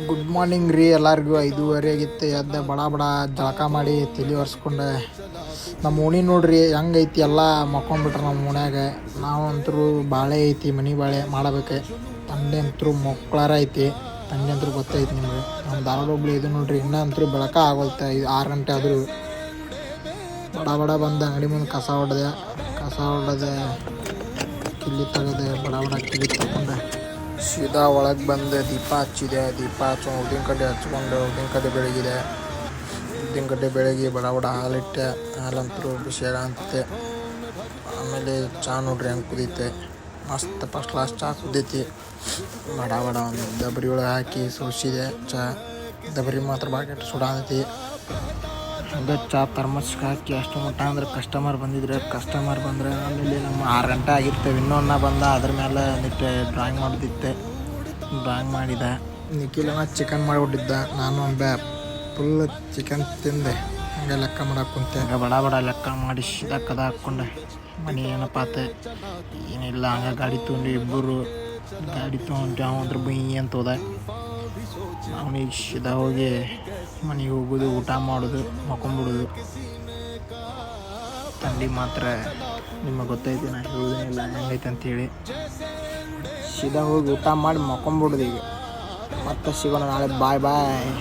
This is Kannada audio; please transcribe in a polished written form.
ಗುಡ್ ಮಾರ್ನಿಂಗ್ ರೀ ಎಲ್ಲರಿಗೂ. 5:30 ಆಗಿತ್ತು. ಎದ್ದು ಬಡ ಬಡ ಜಳಕ ಮಾಡಿ ತಲೆ ಒರೆಸ್ಕೊಂಡೆ. ನಮ್ಮ ಓಣಿ ನೋಡ್ರಿ ಹೆಂಗೈತಿ, ಎಲ್ಲ ಮಕ್ಕೊಂಡ್ಬಿಟ್ರೆ ನಮ್ಮ ಓಣ್ಯಾಗ. ನಾವಂತರೂ ಬಾಳೆ ಐತಿ, ಮನೆ ಬಾಳೆ ಮಾಡಬೇಕು. ತಂದೆ ಅಂತರೂ ಮಕ್ಕಳಾರ ಐತಿ. ತಂದೆ ಅಂತರೂ ಗೊತ್ತೈತಿ ನಿಮ್ಗೆ. ನಮ್ಮ ಧಾರವಾಡ ಹುಬ್ಳಿ ಇದು ನೋಡ್ರಿ, ಇನ್ನೂ ಅಂತರೂ ಬೆಳಕ ಆಗೋಲ್ತ. 6 ಗಂಟೆ ಆದರೂ ಬಡ ಬಡ ಬಂದು ಅಂಗಡಿ ಮುಂದೆ ಕಸ ಹೊಡೆದೆ. ಕಿಲ್ಲಿ ತೆಗೆದೆ, ಬಡ ಬಡ ಕಿಲ್ಲಿ ತಗೊಂಡೆ. ಸೀದಾ ಒಳಗೆ ಬಂದು ದೀಪ ಹಚ್ಚಿದೆ. ದೀಪ ಹಚ್ಕೊಂಡು ಉದ್ದಿನ ಕಡ್ಡಿ ಹಚ್ಕೊಂಡು ಉದ್ದಿನ ಕಡ್ಡಿ ಬೆಳಗಿದೆ. ಉದ್ದಿನ ಕಡ್ಡಿ ಬೆಳಗಿ ಬಡ ಬಡ ಹಾಲಿಟ್ಟೆ. ಹಾಲಂತರೂ ಬಿಸಿಯಾಗ ಅಂತೆ. ಆಮೇಲೆ ಚಹಾ ನೋಡ್ರಿ ಹೆಂಗೆ ಕುದೀತೆ. ಮಸ್ತ್ ಫಸ್ಟ್ ಕ್ಲಾಸ್ ಚಹಾ ಕುದೀತಿ. ಬಡ ಬಡ ಒಂದು ಡಬರಿ ಒಳಗೆ ಹಾಕಿ ಸೋಸಿದೆ. ಚಹಾ ಡಬರಿ ಮಾತ್ರ ಬಾಕೆಟ್ ಸುಡಾದೈತಿ. ಹಂಗೆ ಚಹಾ ಥರ್ಮಸ್ಗೆ ಹಾಕಿ ಅಷ್ಟು ಮಟ್ಟ ಅಂದ್ರೆ ಕಸ್ಟಮರ್ ಬಂದರೆ ಆಮೇಲೆ ನಮ್ಮ 6 ಗಂಟೆ ಆಗಿರ್ತೇವೆ. ಇನ್ನೊಂದು ಬಂದ ಅದ್ರ ಮೇಲೆ ನಿಟ್ಟೆ ಡ್ರಾಯಿಂಗ್ ಮಾಡೋದಿತ್ತೆ. ಡ್ರಾಯಿಂಗ್ ಮಾಡಿದೆ. ನಿಖಿಲನ ಚಿಕನ್ ಮಾಡಿಬಿಟ್ಟಿದ್ದ. ನಾನು ಫುಲ್ ಚಿಕನ್ ತಿಂದೆ. ಹಂಗೆ ಲೆಕ್ಕ ಮಾಡಕ್ಕೆ ಕುಂತೆ. ಹಂಗೆ ಬಡ ಬಡ ಲೆಕ್ಕ ಮಾಡಿ ಸೀದಾ ಕದ ಹಾಕ್ಕೊಂಡೆ. ಮನೆ ಏನಪ್ಪ ಆತ ಏನಿಲ್ಲ. ಹಂಗೆ ಗಾಡಿ ತೊಗೊಂಡು ಇಬ್ಬರು ಗಾಡಿ ತೊಗೊಂಡು ಅವಂದ್ರೆ ಬೈ ಅಂತ ಹೋದ. ಅವನಿಗೆ ಸೀದಾ ಹೋಗಿ ಮನೆಗೆ ಹೋಗೋದು, ಊಟ ಮಾಡೋದು, ಮಕ್ಕೊಂಬಿಡೋದು. ಥಂಡಿ ಮಾತ್ರ ನಿಮಗೆ ಗೊತ್ತೈತಿ, ನಾನು ಹೇಳೋದೇನಿಲ್ಲ ಹೆಂಗೈತೆ ಅಂತೇಳಿ. ಸೀದಾ ಹೋಗಿ ಊಟ ಮಾಡಿ ಮಕ್ಕೊಂಬಿಡೋದು. ಈಗ ಮತ್ತೆ ಸಿಗೋಣ ನಾಳೆ. ಬಾಯ್.